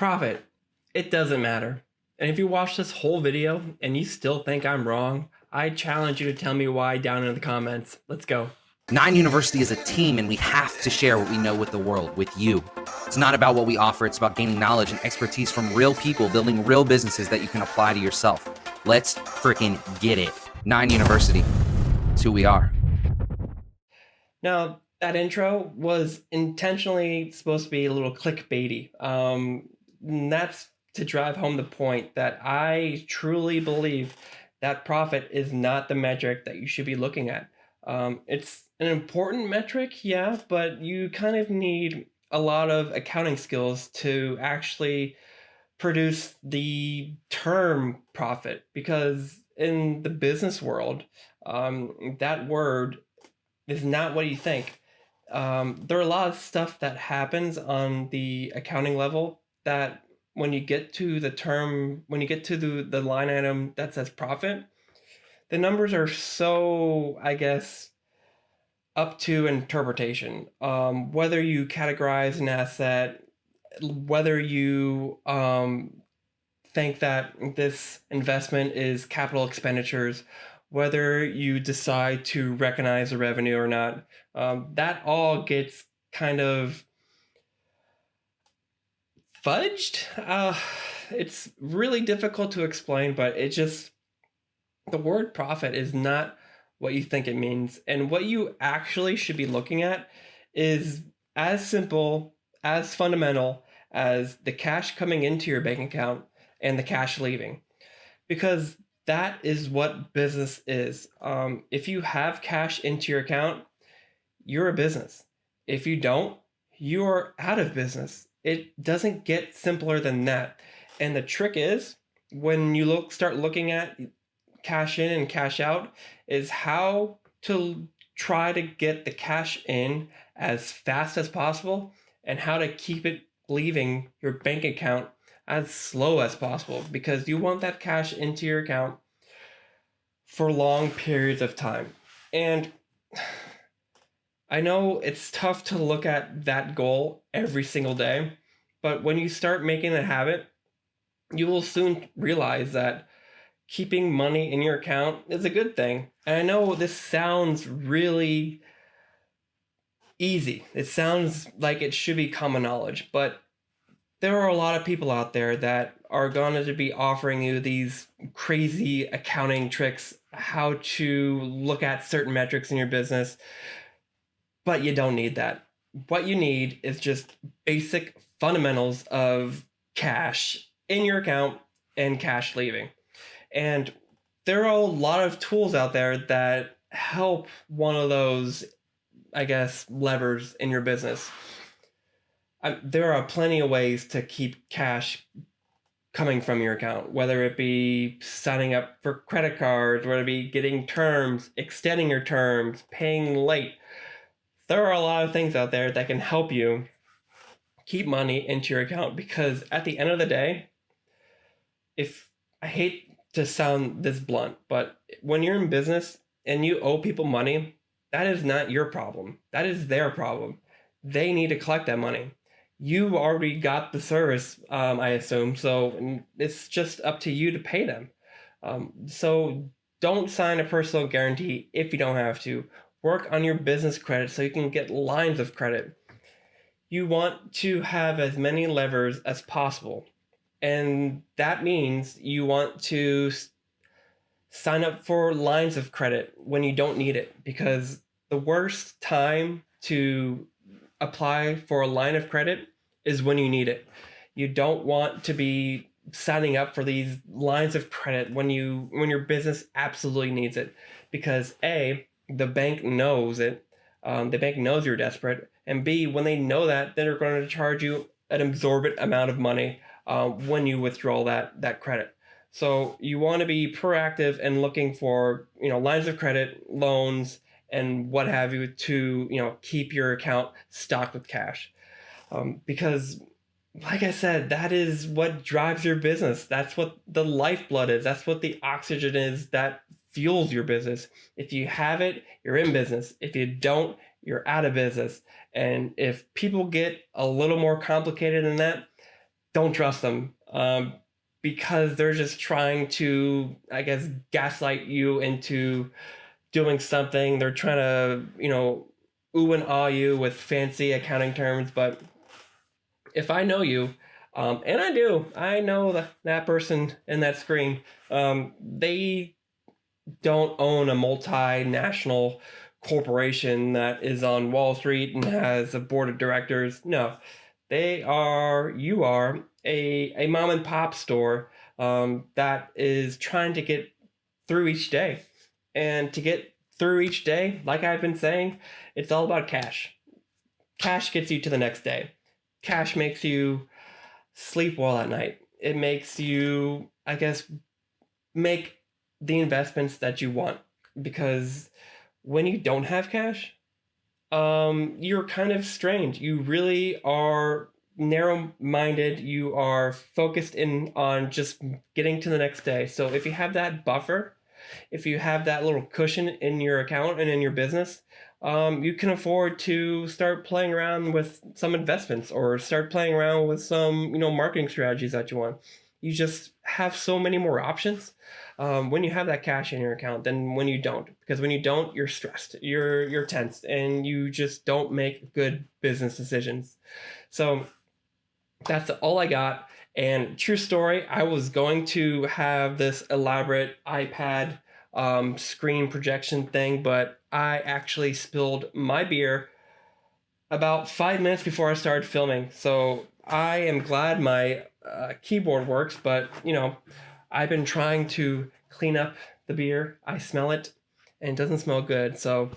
Profit. It doesn't matter. And if you watch this whole video and you still think I'm wrong, I challenge you to tell me why down in the comments. Let's go. 9 University is a team, and we have to share what we know with the world, with you. It's not about what we offer, it's about gaining knowledge and expertise from real people, building real businesses that you can apply to yourself. Let's freaking get it. 9 University. It's who we are. Now, that intro was intentionally supposed to be a little clickbaity. And that's to drive home the point that I truly believe that profit is not the metric that you should be looking at. It's an important metric, yeah, but you kind of need a lot of accounting skills to actually produce the term profit, because in the business world, that word is not what you think. There are a lot of stuff that happens on the accounting level that when you get to the line item that says profit, the numbers are so, I guess, up to interpretation. Whether you categorize an asset, whether you think that this investment is capital expenditures, whether you decide to recognize the revenue or not, that all gets kind of fudged. It's really difficult to explain, but the word profit is not what you think it means. And what you actually should be looking at is as simple, as fundamental as the cash coming into your bank account and the cash leaving. Because that is what business is. If you have cash into your account, you're a business. If you don't, you're out of business. It doesn't get simpler than that. And the trick is, when you start looking at cash in and cash out, is how to try to get the cash in as fast as possible and how to keep it leaving your bank account as slow as possible, because you want that cash into your account for long periods of time. And I know it's tough to look at that goal every single day, but when you start making a habit, you will soon realize that keeping money in your account is a good thing. And I know this sounds really easy. It sounds like it should be common knowledge, but there are a lot of people out there that are going to be offering you these crazy accounting tricks, how to look at certain metrics in your business, but you don't need that. What you need is just basic fundamentals of cash in your account and cash leaving. And there are a lot of tools out there that help one of those, I guess, levers in your business. There are plenty of ways to keep cash coming from your account, whether it be signing up for credit cards, whether it be getting terms, extending your terms, paying late. There are a lot of things out there that can help you keep money into your account, because at the end of the day, if I hate to sound this blunt, but when you're in business and you owe people money, that is not your problem. That is their problem. They need to collect that money. You already got the service, I assume, so it's just up to you to pay them. So don't sign a personal guarantee if you don't have to. Work on your business credit so you can get lines of credit. You want to have as many levers as possible. And that means you want to sign up for lines of credit when you don't need it, because the worst time to apply for a line of credit is when you need it. You don't want to be signing up for these lines of credit when your business absolutely needs it, because A, the bank knows it. The bank knows you're desperate, and B, when they know that, then they're going to charge you an exorbitant amount of money when you withdraw that credit. So you want to be proactive and looking for lines of credit, loans, and what have you to keep your account stocked with cash, because like I said, that is what drives your business. That's what the lifeblood is. That's what the oxygen is that fuels your business. If you have it, you're in business. If you don't, you're out of business. And if people get a little more complicated than that, don't trust them, because they're just trying to, I guess, gaslight you into doing something. They're trying to, ooh and ah you with fancy accounting terms. But if I know you, and I do, I know that person in that screen, they don't own a multinational corporation that is on Wall Street and has a board of directors. No, you are a mom and pop store, that is trying to get through each day. And to get through each day, like I've been saying, it's all about cash. Cash gets you to the next day. Cash makes you sleep well at night. It makes you, I guess, make the investments that you want. Because when you don't have cash, you're kind of strange. You really are narrow-minded. You are focused in on just getting to the next day. So if you have that buffer, if you have that little cushion in your account and in your business, you can afford to start playing around with some investments, or start playing around with some, marketing strategies that you want. You just have so many more options, when you have that cash in your account than when you don't. Because when you don't, you're stressed, you're tense, and you just don't make good business decisions. So that's all I got. And true story, I was going to have this elaborate iPad, screen projection thing, but I actually spilled my beer about 5 minutes before I started filming. So I am glad my keyboard works, but I've been trying to clean up the beer. I smell it, and it doesn't smell good. So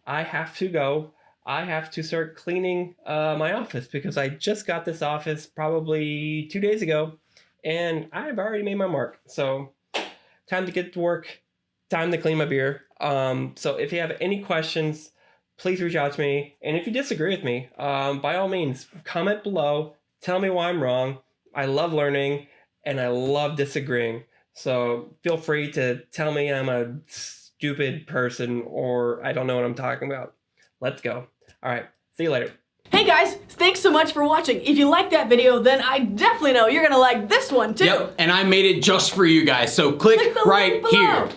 I have to go. I have to start cleaning my office, because I just got this office probably 2 days ago, and I've already made my mark. So time to get to work. Time to clean my beer. So if you have any questions, please reach out to me. And if you disagree with me, by all means, comment below. Tell me why I'm wrong. I love learning, and I love disagreeing. So feel free to tell me I'm a stupid person, or I don't know what I'm talking about. Let's go. All right. See you later. Hey guys, thanks so much for watching. If you liked that video, then I definitely know you're gonna like this one too. Yep, and I made it just for you guys, so click Click the right link below. here.